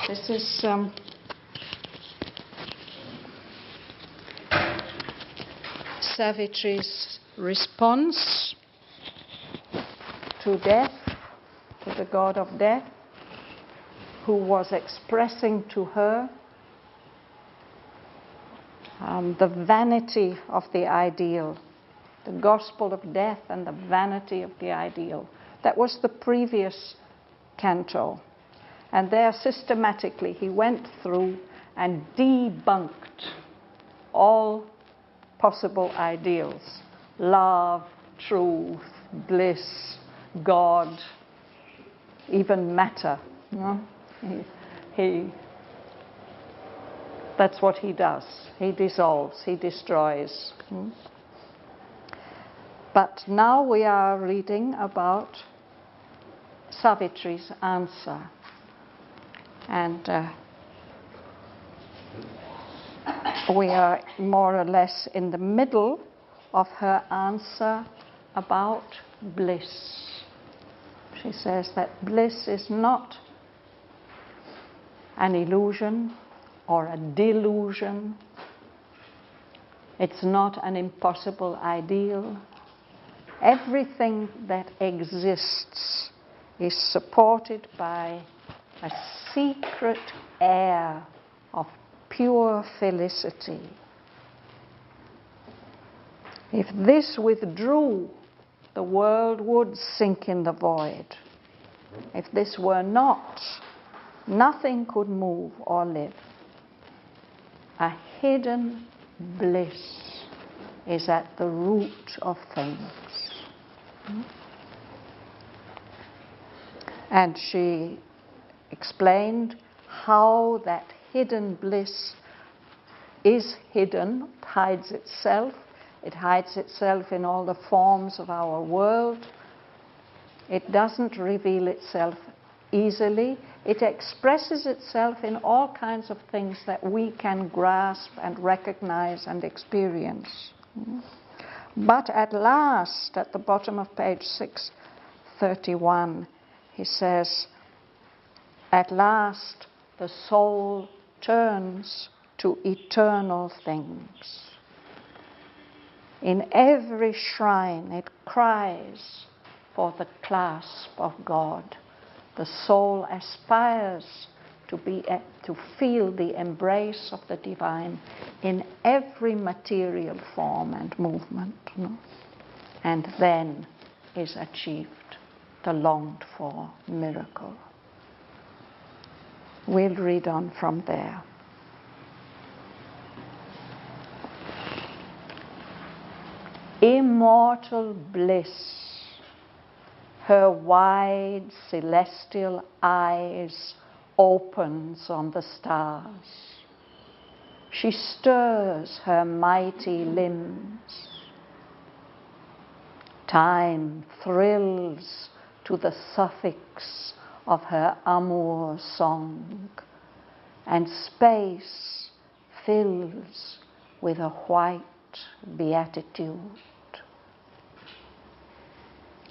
This is Savitri's response to death, to the god of death, who was expressing to her the vanity of the ideal, the gospel of death and the vanity of the ideal. That was the previous canto. And there systematically he went through and debunked all possible ideals: love, truth, bliss, God, even matter. You know? That's what he does. He dissolves, he destroys. But now we are reading about Savitri's answer. And we are more or less in the middle of her answer about bliss. She says that bliss is not an illusion or a delusion. It's not an impossible ideal. Everything that exists is supported by a secret air of pure felicity. If this withdrew, the world would sink in the void. If this were not, nothing could move or live. A hidden bliss is at the root of things. And she explained how that hidden bliss is hidden, hides itself. It hides itself in all the forms of our world. It doesn't reveal itself easily. It expresses itself in all kinds of things that we can grasp and recognize and experience. But at last, at the bottom of page 631, he says, at last the soul turns to eternal things. In every shrine it cries for the clasp of God. The soul aspires to feel the embrace of the divine in every material form and movement. And then is achieved the longed for miracle. We'll read on from there. Immortal bliss, her wide celestial eyes opens on the stars. She stirs her mighty limbs. Time thrills to the suffix of her amour song, and space fills with a white beatitude.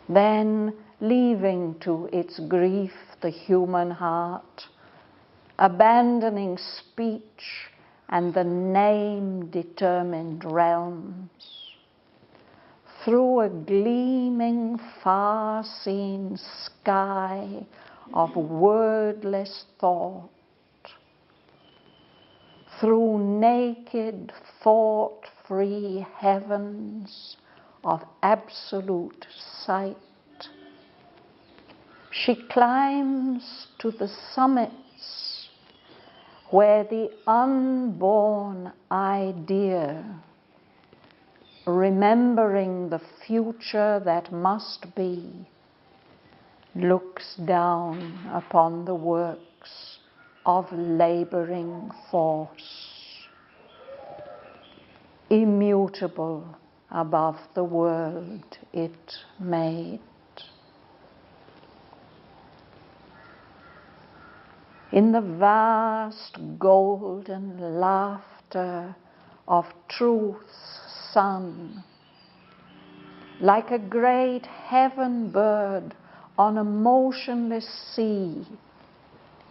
Then, leaving to its grief the human heart, abandoning speech and the name-determined realms, through a gleaming, far-seen sky of wordless thought, through naked, thought-free heavens of absolute sight, she climbs to the summits where the unborn idea, remembering the future that must be, looks down upon the works of laboring force, immutable above the world it made. In the vast golden laughter of truth's sun, like a great heaven bird on a motionless sea,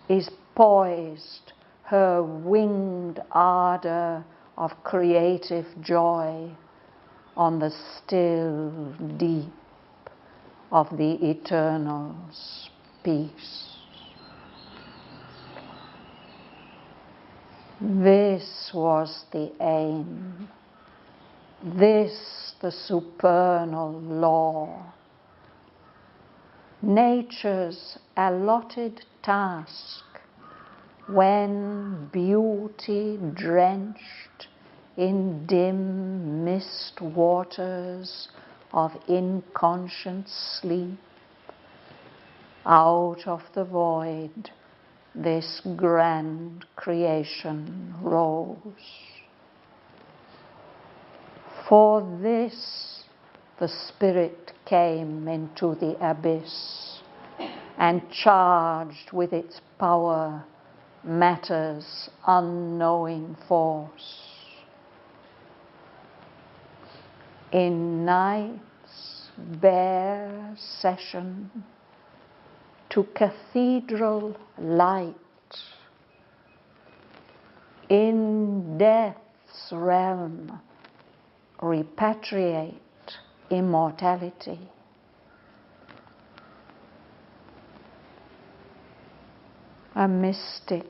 is poised her winged ardor of creative joy on the still deep of the eternal's peace. This was the aim, this the supernal law, nature's allotted task when beauty drenched in dim mist waters of inconscient sleep, out of the void this grand creation rose. For this the Spirit came into the abyss and charged with its power matter's unknowing force. In night's bare session to cathedral light, in death's realm repatriate immortality. A mystic,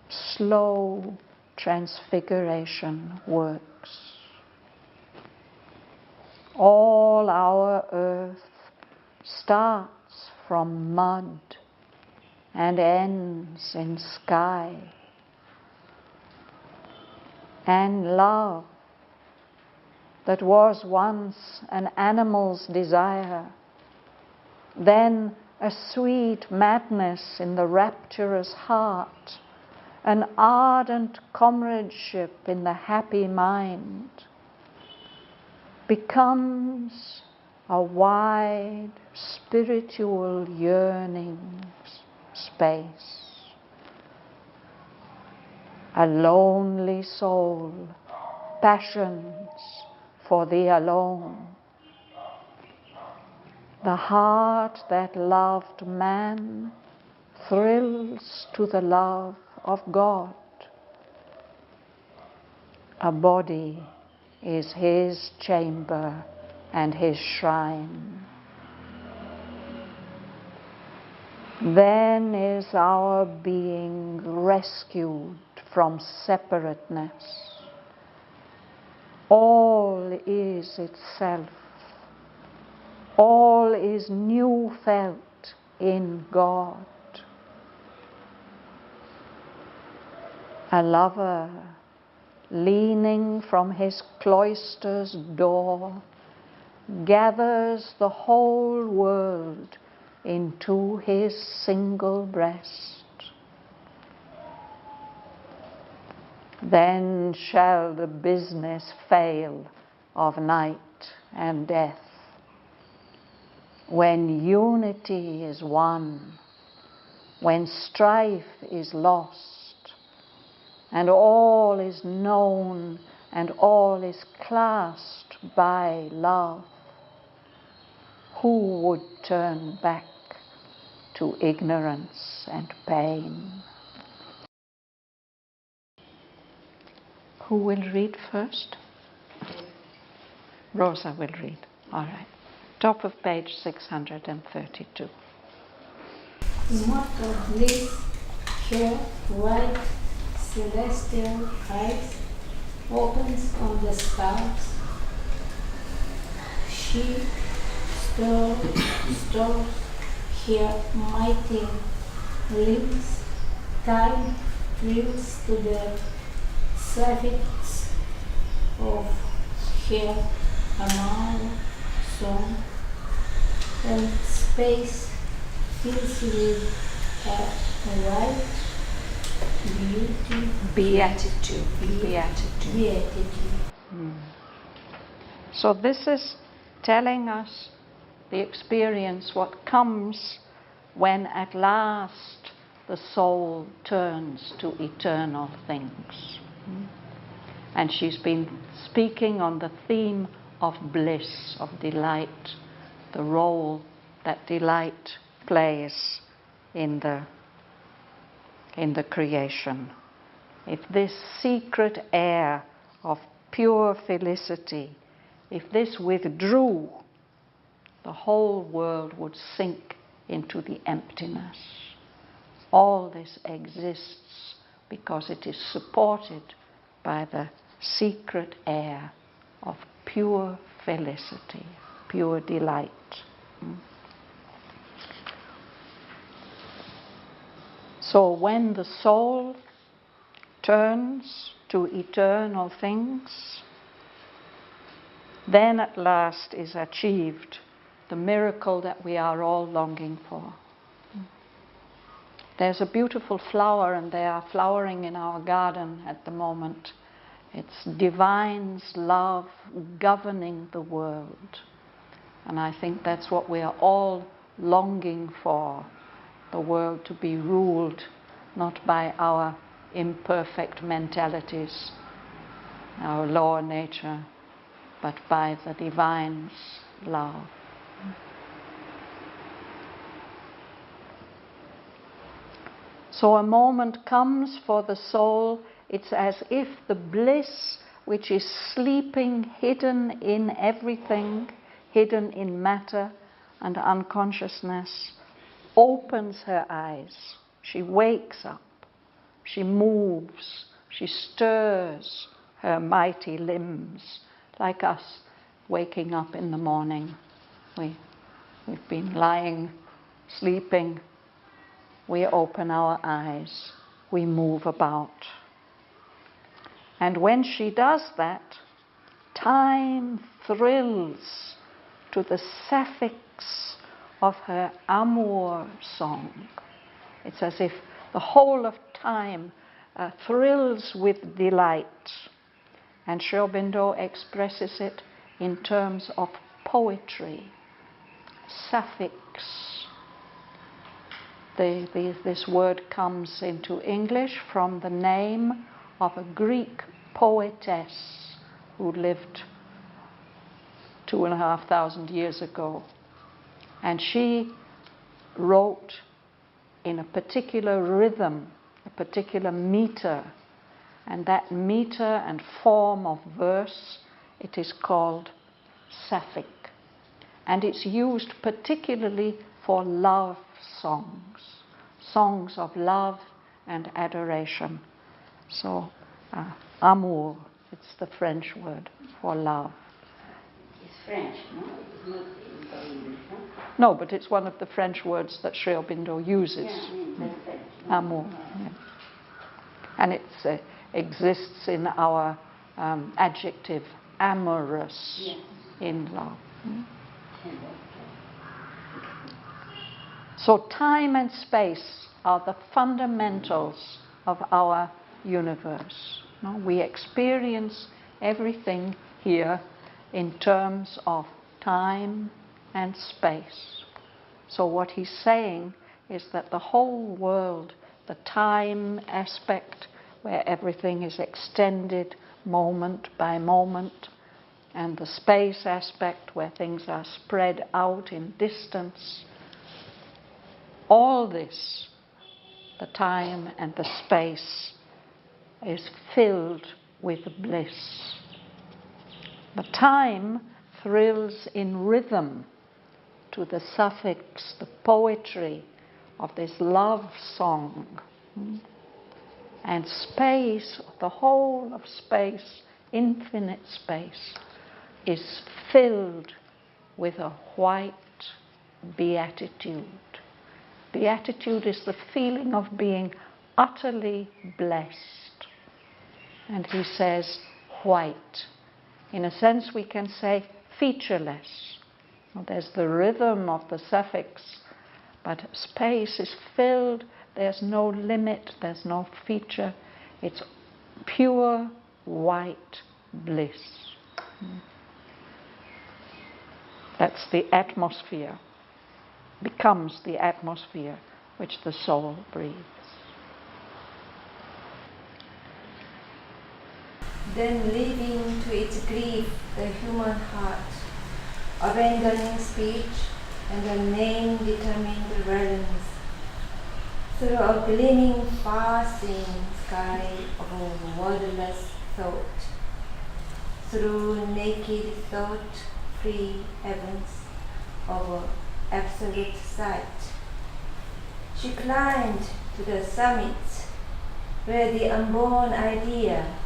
slow transfiguration works. All our earth starts from mud and ends in sky. And love, that was once an animal's desire, then a sweet madness in the rapturous heart, an ardent comradeship in the happy mind, becomes a wide spiritual yearning space. A lonely soul passions for the alone. The heart that loved man thrills to the love of God. A body is his chamber and his shrine. Then is our being rescued from separateness. All is itself. All is new felt in God. A lover leaning from his cloister's door gathers the whole world into his single breast. Then shall the business fail of night and death, when unity is won, when strife is lost, and all is known and all is clasped by love. Who would turn back to ignorance and pain? Who will read first? Rosa will read. All right. Top of page 632. Immortal bliss, her white celestial eyes opens on the stars. She stores her mighty limbs, time thrills to the suffix of her amount song, and space fills with a white beatitude. So this is telling us the experience, what comes when at last the soul turns to eternal things. And she's been speaking on the theme of bliss, of delight, the role that delight plays in the in the creation, if this secret air of pure felicity, if this withdrew, the whole world would sink into the emptiness. All this exists because it is supported by the secret air of pure felicity, pure delight. So when the soul turns to eternal things, then at last is achieved the miracle that we are all longing for. There's a beautiful flower, and they are flowering in our garden at the moment. It's divine's love governing the world. And I think that's what we are all longing for, the world to be ruled not by our imperfect mentalities, our lower nature, but by the divine's love. So a moment comes for the soul, it's as if the bliss which is sleeping hidden in everything, hidden in matter and unconsciousness, opens her eyes. She wakes up, she moves, she stirs her mighty limbs, like us waking up in the morning. We've been lying, sleeping. We open our eyes, we move about. And when she does that, time thrills to the sapphics of her amour song. It's as if the whole of time thrills with delight. And Aurobindo expresses it in terms of poetry, sapphics. This word comes into English from the name of a Greek poetess who lived 2,500 years ago. And she wrote in a particular rhythm, a particular meter. And that meter and form of verse, it is called sapphic. And it's used particularly for love songs, songs of love and adoration. So, amour, it's the French word for love. It's French, no? It's not English, no? No, but it's one of the French words that Aurobindo uses. Yeah, I mean, that's French. No? Amour. Yeah. And it exists in our adjective amorous, Yes. in love. So time and space are the fundamentals of our universe. No? We experience everything here in terms of time and space. So what he's saying is that the whole world, the time aspect, where everything is extended moment by moment, and the space aspect, where things are spread out in distance, all this, the time and the space, is filled with bliss. The time thrills in rhythm to the suffix, the poetry of this love song. And space, the whole of space, infinite space, is filled with a white beatitude. Beatitude is the feeling of being utterly blessed. And he says white. In a sense, we can say featureless. There's the rhythm of the suffix, but space is filled, there's no limit, there's no feature. It's pure white bliss. That's the atmosphere, becomes the atmosphere which the soul breathes. Then leaving to its grief the human heart, abandoning speech and the name-determined realms, through a gleaming, far-seeing sky of a wordless thought, through naked thought-free heavens of absolute sight. She climbed to the summit where the unborn idea,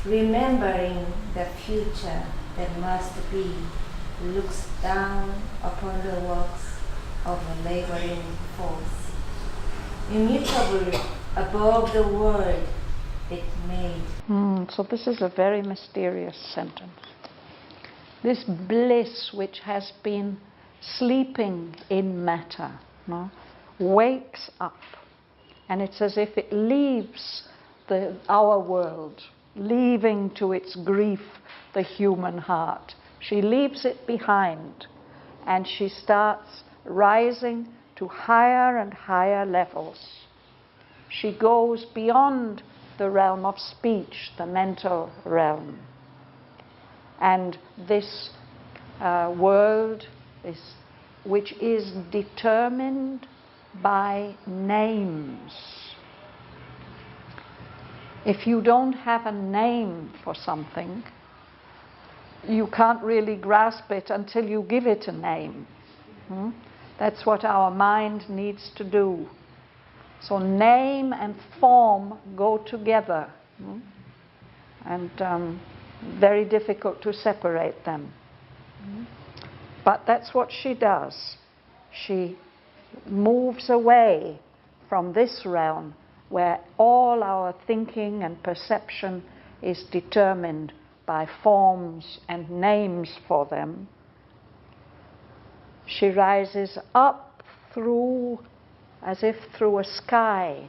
remembering the future that must be, looks down upon the works of a laboring force, immutable above the world it made. So this is a very mysterious sentence. This bliss which has been sleeping in matter, no, wakes up, and it's as if it leaves our world, leaving to its grief the human heart. She leaves it behind, and she starts rising to higher and higher levels. She goes beyond the realm of speech, the mental realm. And this world which is determined by names. If you don't have a name for something, you can't really grasp it until you give it a name. That's what our mind needs to do. So name and form go together, and very difficult to separate them. But that's what she does. She moves away from this realm where all our thinking and perception is determined by forms and names for them. She rises up through, as if through a sky,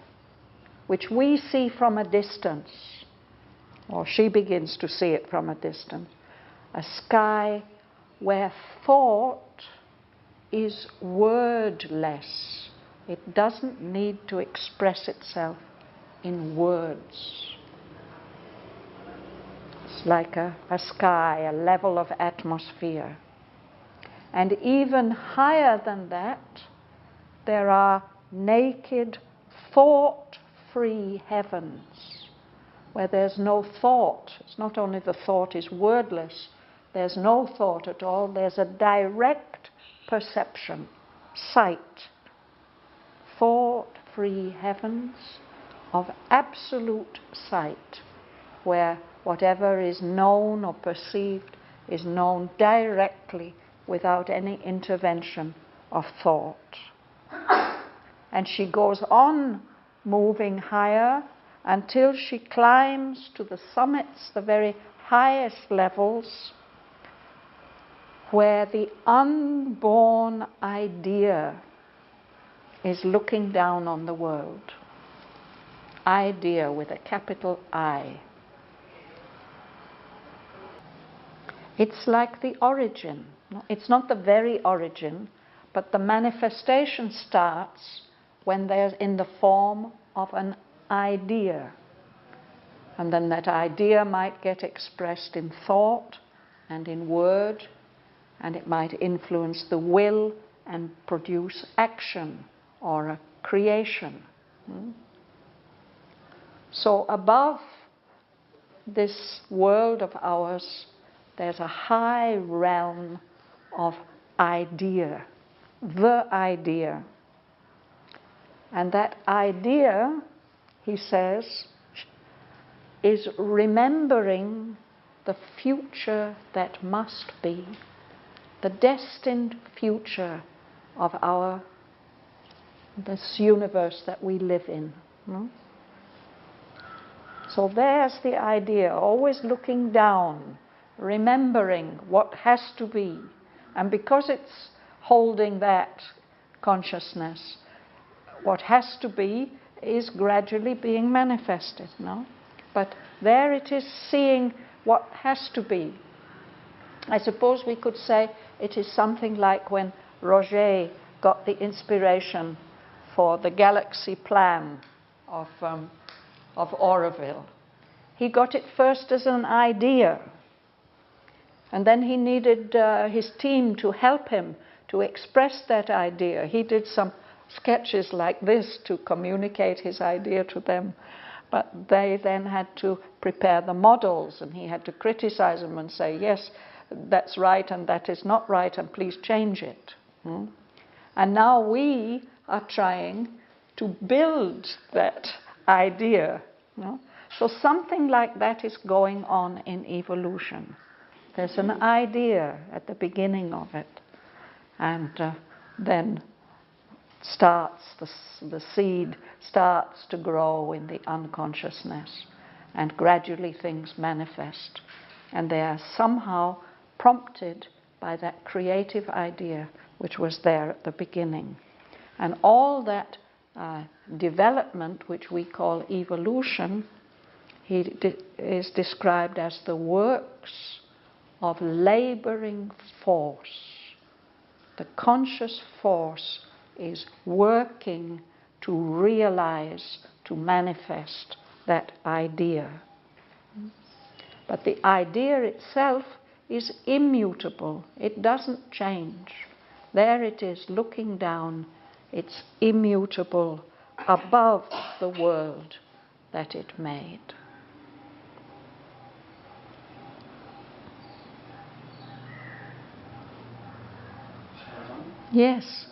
which we see from a distance, or she begins to see it from a distance, a sky where thought is wordless. It doesn't need to express itself in words. It's like a sky, a level of atmosphere. And even higher than that, there are naked, thought-free heavens, where there's no thought. It's not only the thought is wordless, there's no thought at all, there's a direct perception, sight. Thought-free heavens of absolute sight, where whatever is known or perceived is known directly without any intervention of thought. And she goes on moving higher until she climbs to the summits, the very highest levels, where the unborn idea is looking down on the world. Idea with a capital I. It's like the origin. It's not the very origin, but the manifestation starts when there's in the form of an idea. And then that idea might get expressed in thought and in word, and it might influence the will and produce action or a creation. So above this world of ours, there's a high realm of idea, the idea. And that idea, he says, is remembering the future that must be, the destined future of this universe that we live in. So there's the idea, always looking down, remembering what has to be. And because it's holding that consciousness, what has to be is gradually being manifested, no? But there it is, seeing what has to be. I suppose we could say it is something like when Roget got the inspiration for the galaxy plan of Auroville. He got it first as an idea, and then he needed his team to help him to express that idea. He did some sketches like this to communicate his idea to them. But they then had to prepare the models, and he had to criticize them and say, yes, that's right and that is not right, and please change it. And now we are trying to build that idea. So something like that is going on in evolution. There's an idea at the beginning of it, and then the seed starts to grow in the unconsciousness, and gradually things manifest, and they are somehow prompted by that creative idea which was there at the beginning. And all that development, which we call evolution, is described as the works of laboring force. The conscious force is working to realize, to manifest that idea. But the idea itself is immutable. It doesn't change. There it is, looking down. It's immutable above the world that it made. Yes.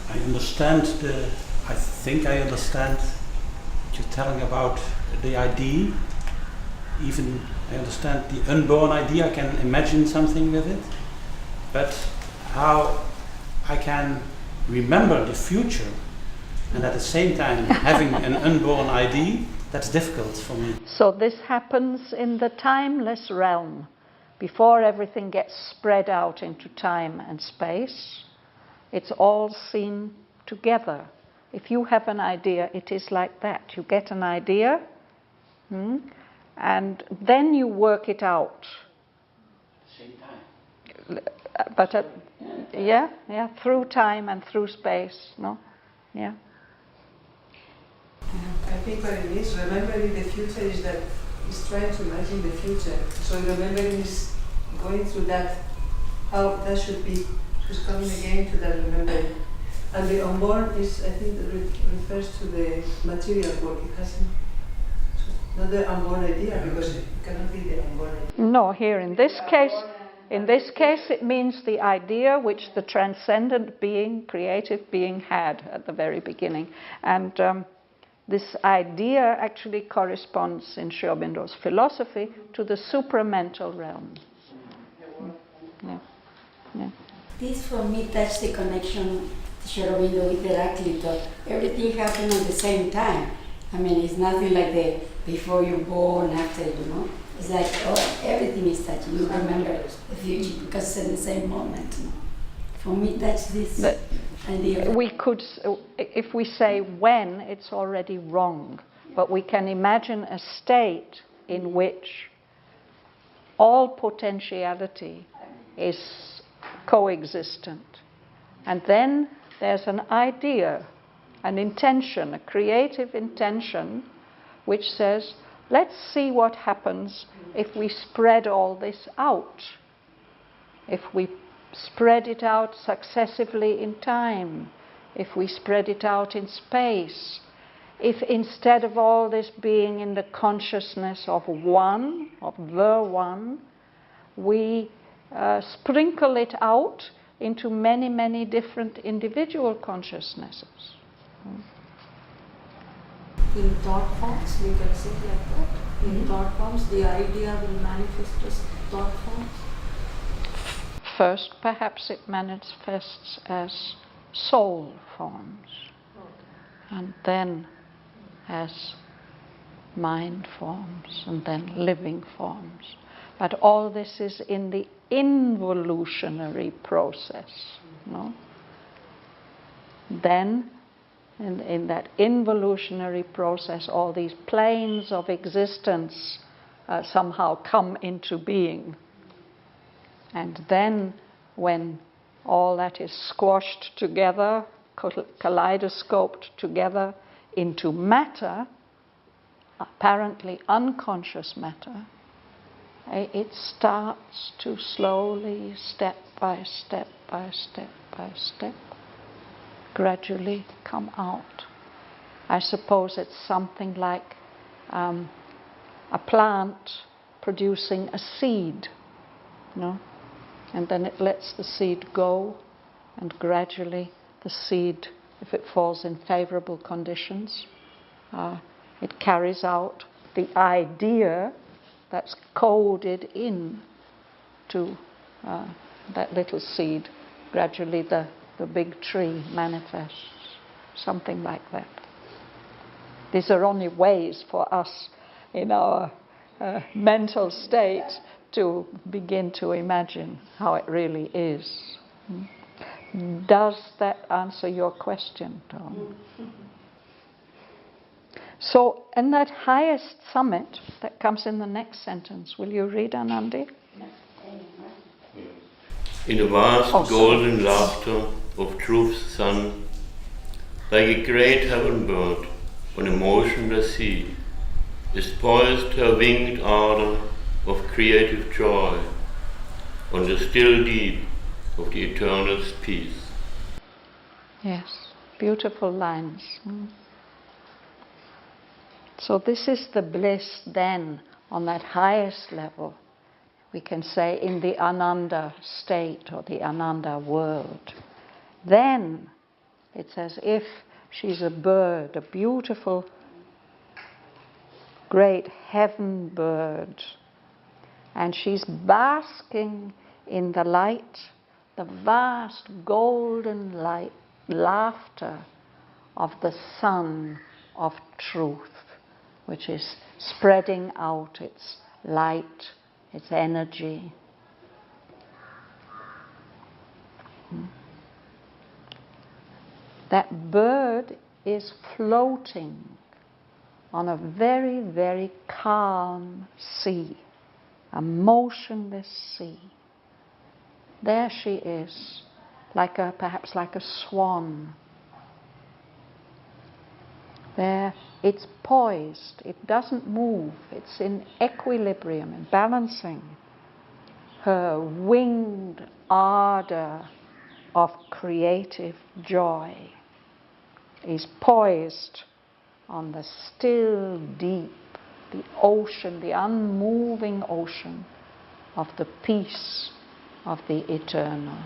I think I understand what you're telling about the idea. Even I understand the unborn idea, I can imagine something with it. But how I can remember the future and at the same time having an unborn idea, that's difficult for me. So this happens in the timeless realm. Before everything gets spread out into time and space, it's all seen together. If you have an idea, it is like that. You get an idea, and then you work it out. Same time. But through time and through space, no? Yeah. I think what it is, remembering the future is that it's trying to imagine the future. So remembering is going through that, how that should be, just coming again to that remembering. And the unborn is, I think, refers to the material work. It hasn't, not the unborn idea, because it cannot be the unborn idea. No, here in this case, it means the idea which the transcendent being, creative being, had at the very beginning. And this idea actually corresponds in Aurobindo's philosophy to the supramental realm. Yeah. This for me touched the connection Aurobindo with Heraclito. Everything happened at the same time. I mean, it's nothing like the before you're born, after, It's like, everything is touching. You remember the future because it's in the same moment. For me, that's this idea. We could, if we say when, it's already wrong. But we can imagine a state in which all potentiality is coexistent. And then there's an idea, an intention, a creative intention, which says, let's see what happens if we spread all this out. If we spread it out successively in time, if we spread it out in space, if instead of all this being in the consciousness of one, of the one, we sprinkle it out into many, many different individual consciousnesses. In thought forms, we can say like that. In thought forms, the idea will manifest as thought forms. First, perhaps it manifests as soul forms, and then as mind forms, and then living forms. But all this is in the involutionary process, Then, in that involutionary process, all these planes of existence somehow come into being. And then, when all that is squashed together, kaleidoscoped together into matter, apparently unconscious matter, it starts to slowly, step by step by step by step, gradually come out. I suppose it's something like a plant producing a seed, and then it lets the seed go, and gradually the seed, if it falls in favorable conditions, it carries out the idea that's coded in to that little seed. Gradually the big tree manifests, something like that. These are only ways for us in our mental state to begin to imagine how it really is. Does that answer your question, Tom? So, in that highest summit, that comes in the next sentence, will you read, Anandi? In the vast golden laughter of truth's sun, like a great heaven bird on a motionless sea, is poised her winged ardor of creative joy on the still deep of the eternal's peace. Yes, beautiful lines. So this is the bliss then on that highest level, we can say in the Ananda state or the Ananda world. Then it's as if she's a bird, a beautiful, great heaven bird, and she's basking in the light, the vast golden light, laughter of the sun of truth, which is spreading out its light, its energy. That bird is floating on a very, very calm sea, a motionless sea. There she is, perhaps like a swan. There, it's poised, it doesn't move, it's in equilibrium and balancing. Her winged ardor of creative joy is poised on the still deep, the ocean, the unmoving ocean of the peace of the eternal.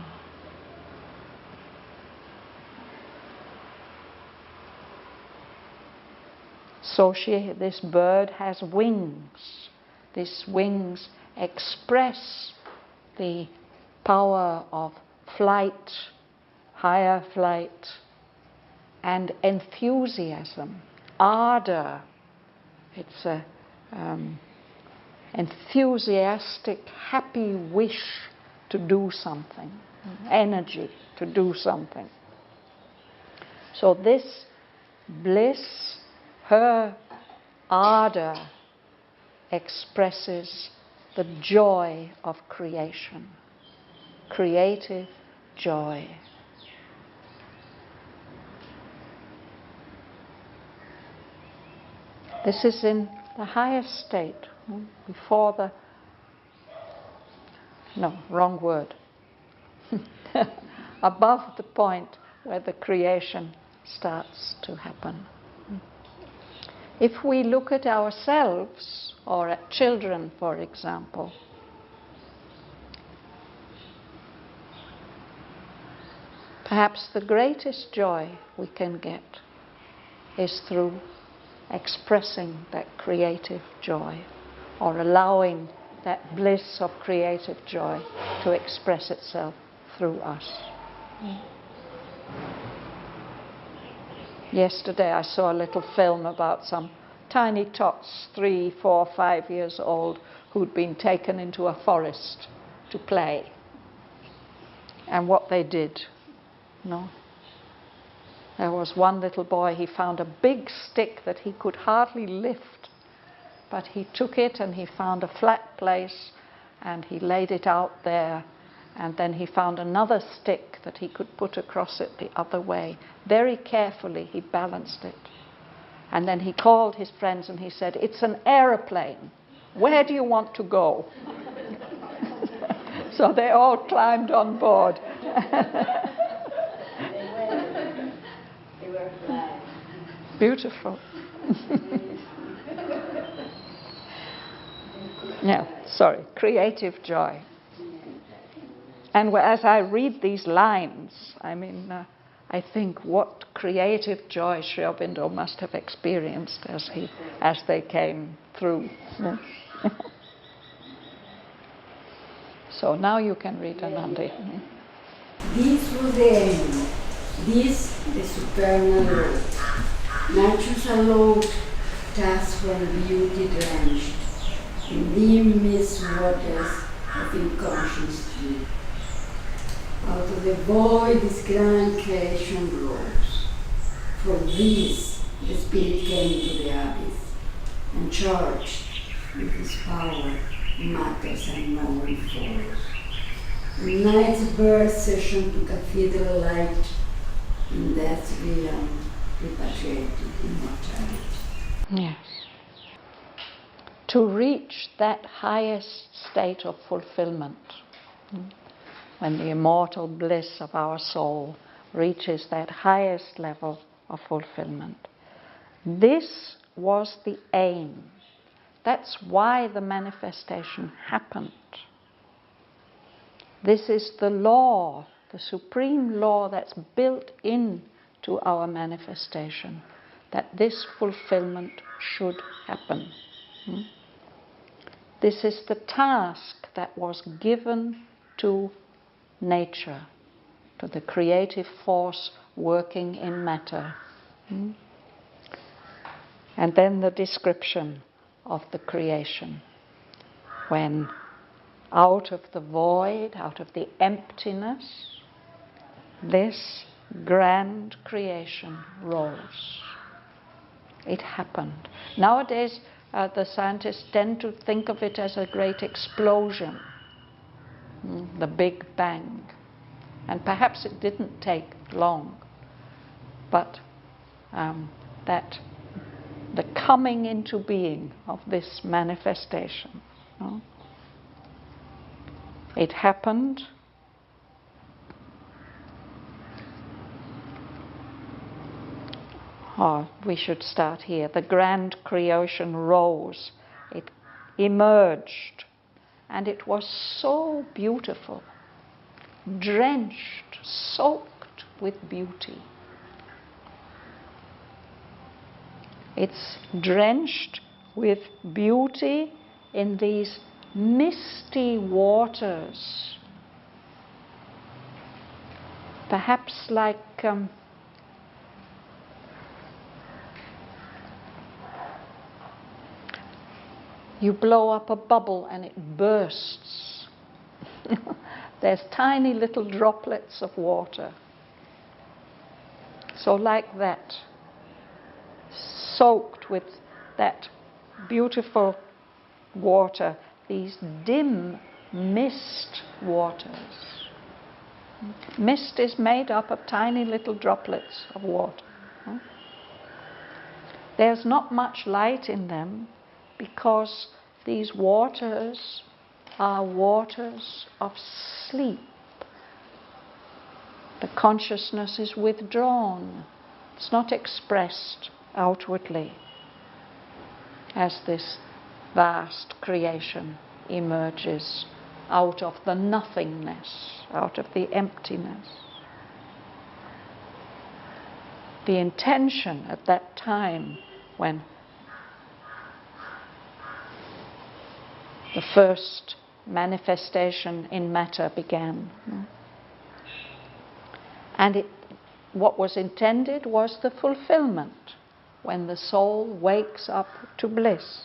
So this bird has wings. These wings express the power of flight, higher flight, and enthusiasm, ardor. It's a enthusiastic, happy wish to do something, energy to do something. So this bliss, her ardor, expresses the joy of creation, creative joy. This is in the highest state, before the... No, wrong word. Above the point where the creation starts to happen. If we look at ourselves, or at children, for example, perhaps the greatest joy we can get is through expressing that creative joy, or allowing that bliss of creative joy to express itself through us. Yesterday I saw a little film about some tiny tots, 3, 4, 5 years old, who'd been taken into a forest to play. And what they did, there was one little boy, he found a big stick that he could hardly lift, but he took it and he found a flat place and he laid it out there, and then he found another stick that he could put across it the other way. Very carefully he balanced it. And then he called his friends and he said, "It's an aeroplane. Where do you want to go?" So they all climbed on board. They were flying. Beautiful. Yeah, sorry, creative joy. And as I read these lines, I mean, I think what creative joy Sri Aurobindo must have experienced as they came through. Yeah. So now you can read Anandi. This was the end. This the supernal road. Nature's alone task from beauty drenched in dim mist waters of unconscious sleep. Out of the void this grand creation rose. For this the spirit came to the abyss and charged with his power matters unknown force. Night's birth session to cathedral light, in death's realm repatriated immortality. Yes. To reach that highest state of fulfillment, when the immortal bliss of our soul reaches that highest level of fulfillment. This was the aim. That's why the manifestation happened. This is the law, the supreme law that's built into our manifestation, that this fulfillment should happen. This is the task that was given to nature, to the creative force working in matter. And then the description of the creation, when out of the void, out of the emptiness, this grand creation rose. It happened. Nowadays, the scientists tend to think of it as a great explosion, the Big Bang. And perhaps it didn't take long, but that the coming into being of this manifestation, it happened. We should start here. The grand creation rose. It emerged. And it was so beautiful, drenched, soaked with beauty. It's drenched with beauty in these misty waters, perhaps like you blow up a bubble and it bursts. There's tiny little droplets of water. So like that, soaked with that beautiful water, these dim mist waters. Mist is made up of tiny little droplets of water. There's not much light in them because these waters are waters of sleep. The consciousness is withdrawn. It's not expressed outwardly as this vast creation emerges out of the nothingness, out of the emptiness. The intention at that time when the first manifestation in matter began. And what was intended was the fulfillment, when the soul wakes up to bliss.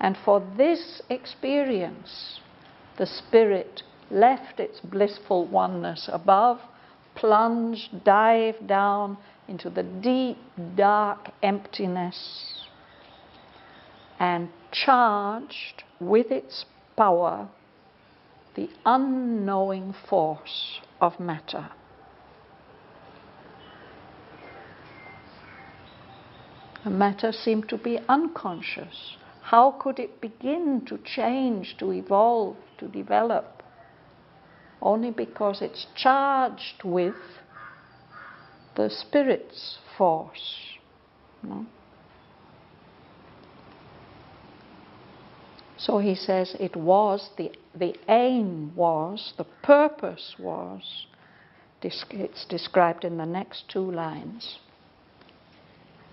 And for this experience, the spirit left its blissful oneness above, plunged, dived down into the deep, dark emptiness, and charged with its power the unknowing force of matter. And matter seemed to be unconscious. How could it begin to change, to evolve, to develop only because it's charged with the spirit's force. No? So he says it was, the aim was, the purpose was, it's described in the next 2 lines.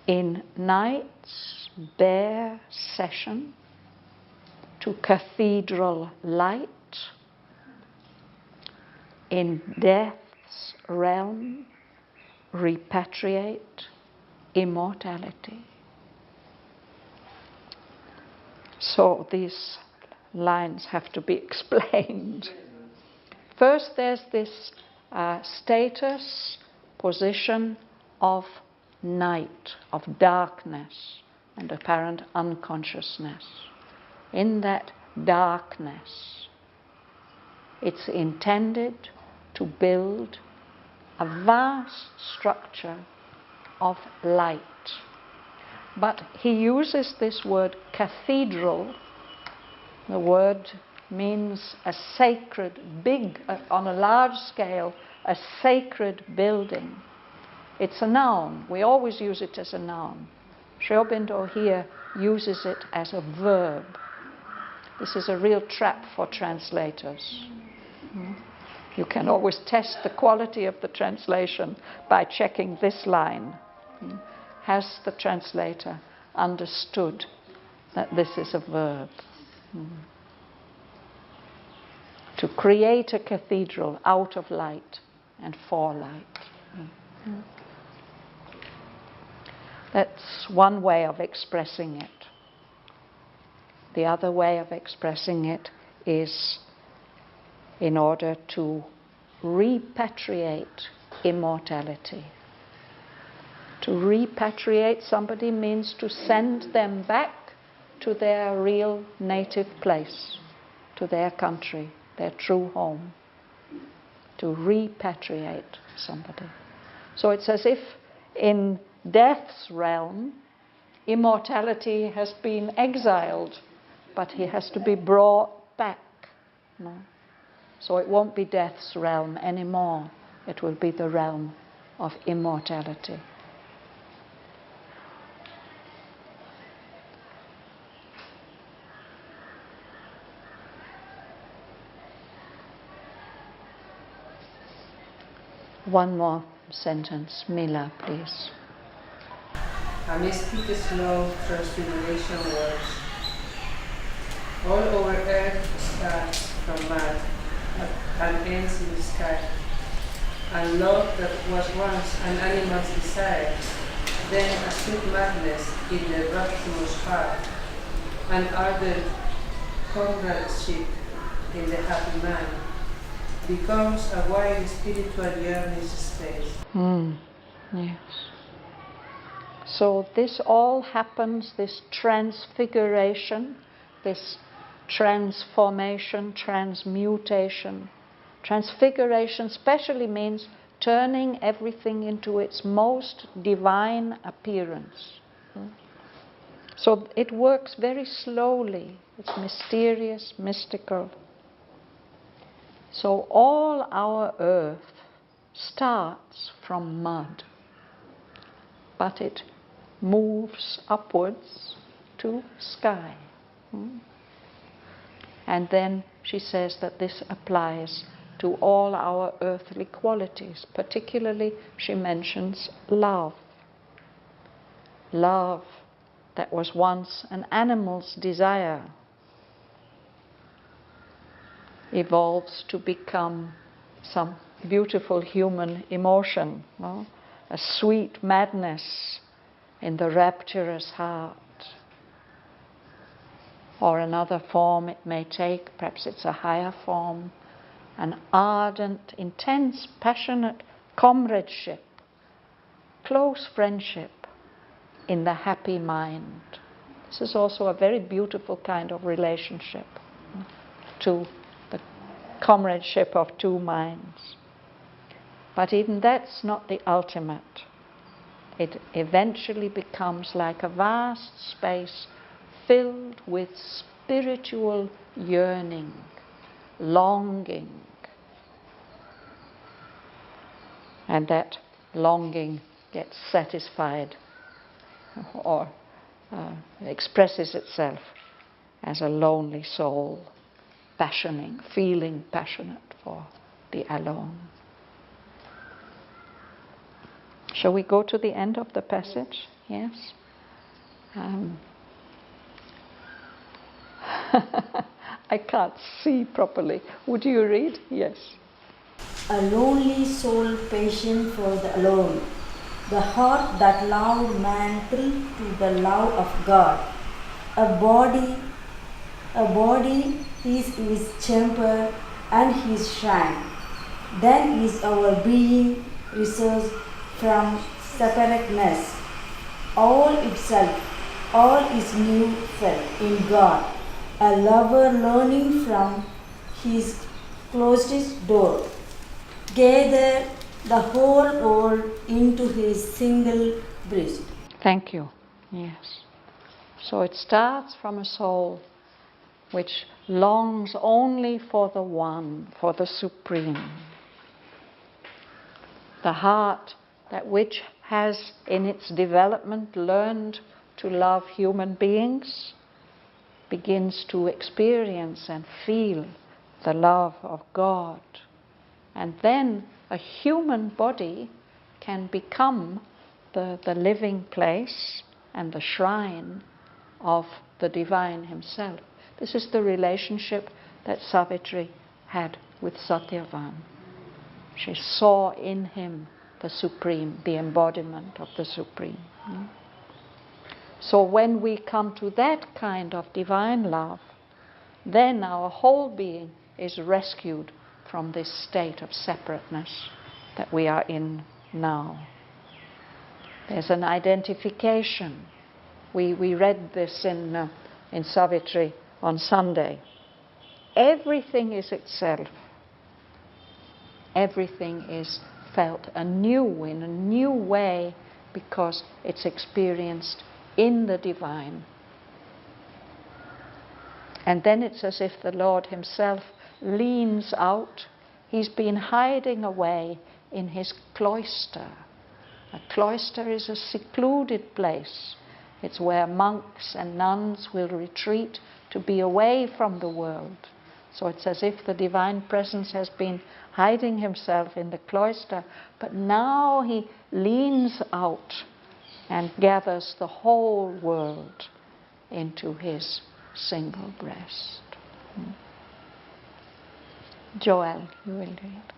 In night's bare session to cathedral light, in death's realm repatriate immortality. So these lines have to be explained. First, there's this status, position of night, of darkness and apparent unconsciousness. In that darkness, it's intended to build a vast structure of light. But he uses this word cathedral. The word means a sacred, big, on a large scale, a sacred building. It's a noun. We always use it as a noun. Aurobindo here uses it as a verb. This is a real trap for translators. You can always test the quality of the translation by checking this line. Has the translator understood that this is a verb? To create a cathedral out of light and for light. That's one way of expressing it. The other way of expressing it is in order to repatriate immortality. To repatriate somebody means to send them back to their real native place, to their country, their true home. To repatriate somebody. So it's as if in death's realm, immortality has been exiled, but he has to be brought back. No? So it won't be death's realm anymore. It will be the realm of immortality. One more sentence. Mila, please. A mystic slow transfiguration works. All over earth starts from mud and ends in the sky. And love that was once an animal's desire, then a sweet madness in the rapturous heart, an ardent comradeship in the happy man, becomes a wide spiritual journey's space. Yes. So this all happens, this transfiguration, this transformation, transmutation. Transfiguration specially means turning everything into its most divine appearance. So it works very slowly. It's mysterious, mystical. So all our earth starts from mud, but it moves upwards to sky. And then she says that this applies to all our earthly qualities. Particularly, she mentions love. Love that was once an animal's desire evolves to become some beautiful human emotion, no? A sweet madness in the rapturous heart. Or another form it may take, perhaps it's a higher form, an ardent, intense, passionate comradeship, close friendship in the happy mind. This is also a very beautiful kind of relationship to the comradeship of two minds. But even that's not the ultimate. It eventually becomes like a vast space filled with spiritual yearning, longing And that longing gets satisfied or expresses itself as a lonely soul, feeling passionate for the alone. Shall we go to the end of the passage? Yes. I can't see properly. Would you read? Yes. A lonely soul patient for the alone, the heart that loved man thrilled to the love of God. A body is his chamber and his shrine. Then is our being resourced from separateness. All itself, all is new felt in God. A lover learning from his closest door, gather the whole world into his single breast. Thank you. Yes. So it starts from a soul which longs only for the one, for the supreme. The heart that which has in its development learned to love human beings begins to experience and feel the love of God. And then a human body can become the living place and the shrine of the divine himself. This is the relationship that Savitri had with Satyavan. She saw in him the supreme, the embodiment of the supreme. So when we come to that kind of divine love, then our whole being is rescued from this state of separateness that we are in now. There's an identification. We read this in Savitri on Sunday. Everything is itself. Everything is felt anew in a new way because it's experienced in the divine. And then it's as if the Lord himself leans out. He's been hiding away in his cloister. A cloister is a secluded place. It's where monks and nuns will retreat to be away from the world. So it's as if the divine presence has been hiding himself in the cloister, but now he leans out and gathers the whole world into his single breast. Joel, you will read.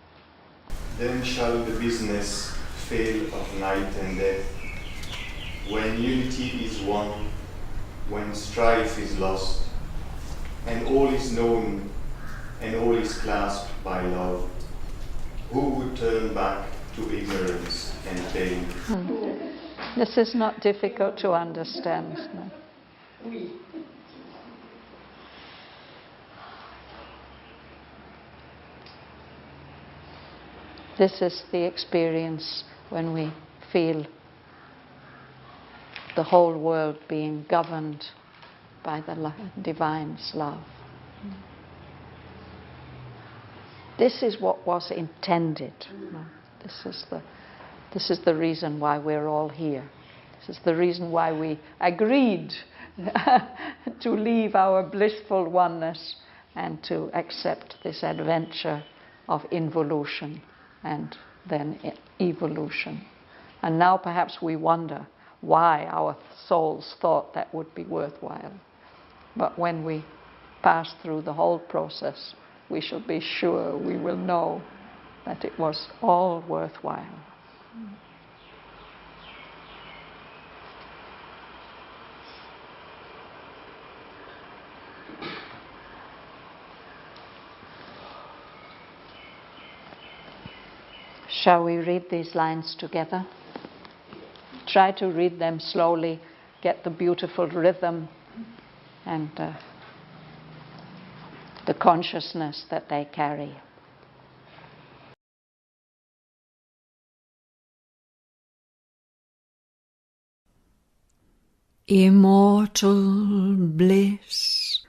Then shall the business fail of night and death, when unity is won, when strife is lost, and all is known, and all is clasped by love. Who would turn back to ignorance and pain? This is not difficult to understand. No? This is the experience when we feel the whole world being governed by the divine's love. This is what was intended. This is the reason why we're all here. This is the reason why we agreed to leave our blissful oneness and to accept this adventure of involution and then evolution. And now perhaps we wonder why our souls thought that would be worthwhile. But when we pass through the whole process, we shall be sure, we will know that it was all worthwhile. Shall we read these lines together? Try to read them slowly, get the beautiful rhythm and the consciousness that they carry. Immortal bliss,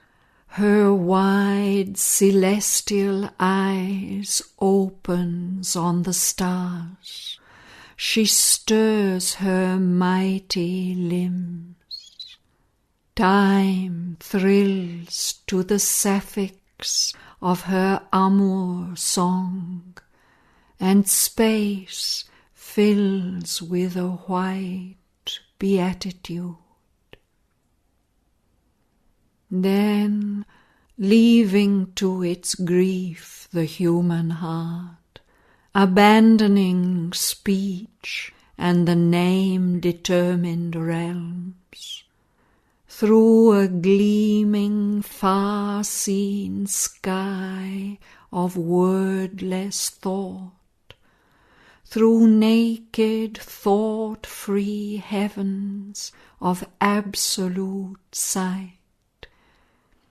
Her wide celestial eyes opens on the stars. She stirs her mighty limbs. Time thrills to the sapphics of her amour song, and space fills with a white beatitude. Then, leaving to its grief the human heart, abandoning speech and the name-determined realms, through a gleaming, far-seen sky of wordless thought, through naked, thought-free heavens of absolute sight,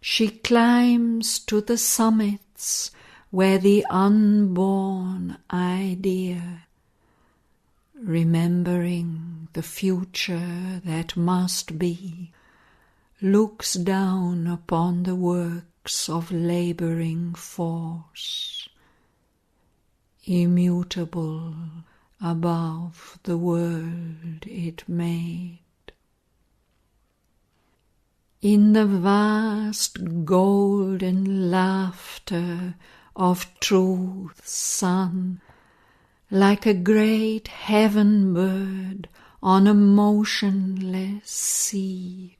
she climbs to the summits where the unborn idea, remembering the future that must be, looks down upon the works of labouring force, immutable above the world it made. In the vast golden laughter of truth's sun, like a great heaven bird on a motionless sea,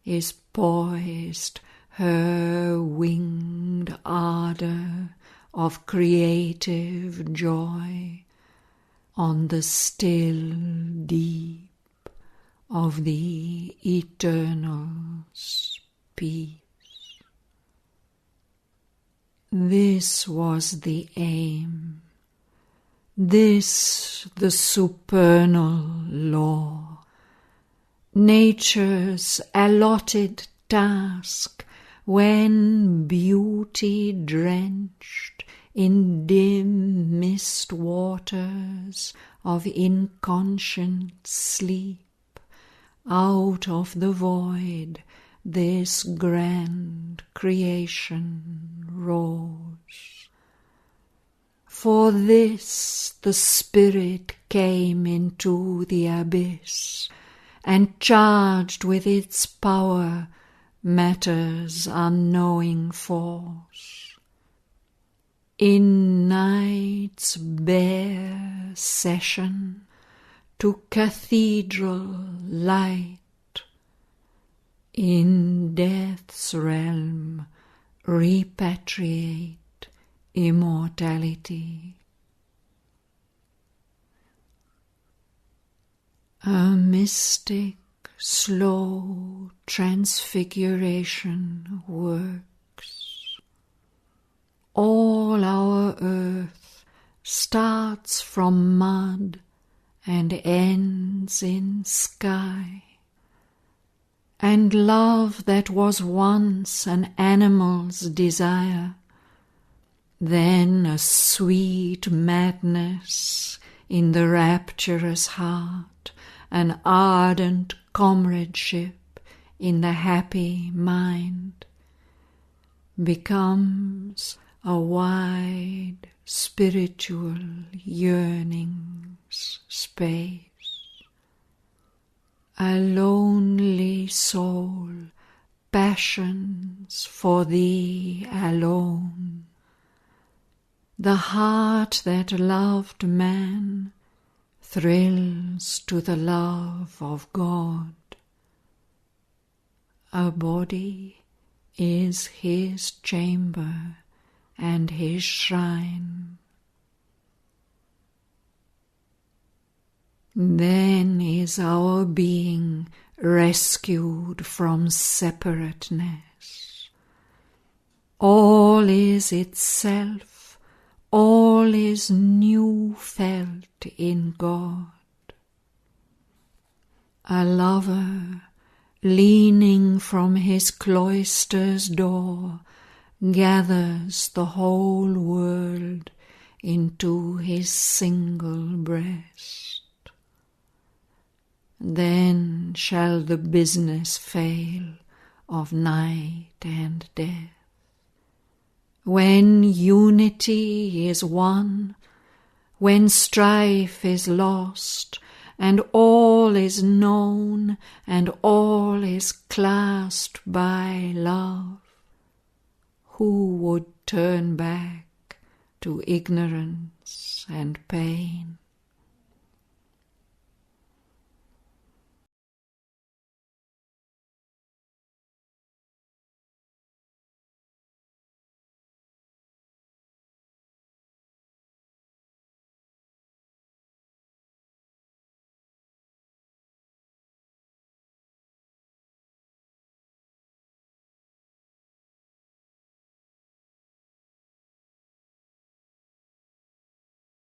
is poised her winged ardour of creative joy on the still deep of the Eternal's peace. This was the aim, this the supernal law, nature's allotted task when beauty drenched in dim mist waters of inconscient sleep, out of the void this grand creation rose. For this the Spirit came into the abyss, and charged with its power matter's unknowing force. In night's bare session to cathedral light, in death's realm repatriate immortality. A mystic, slow transfiguration works. All our earth starts from mud and ends in sky, and love that was once an animal's desire, then a sweet madness in the rapturous heart, an ardent comradeship in the happy mind, becomes a wide spiritual yearning's space. A lonely soul passions for thee alone. The heart that loved man thrills to the love of God. A body is his chamber and his shrine. Then is our being rescued from separateness. All is itself, all is new felt in God. A lover, leaning from his cloister's door, gathers the whole world into his single breast. Then shall the business fail of night and death. When unity is won, when strife is lost, and all is known, and all is clasped by love, who would turn back to ignorance and pain?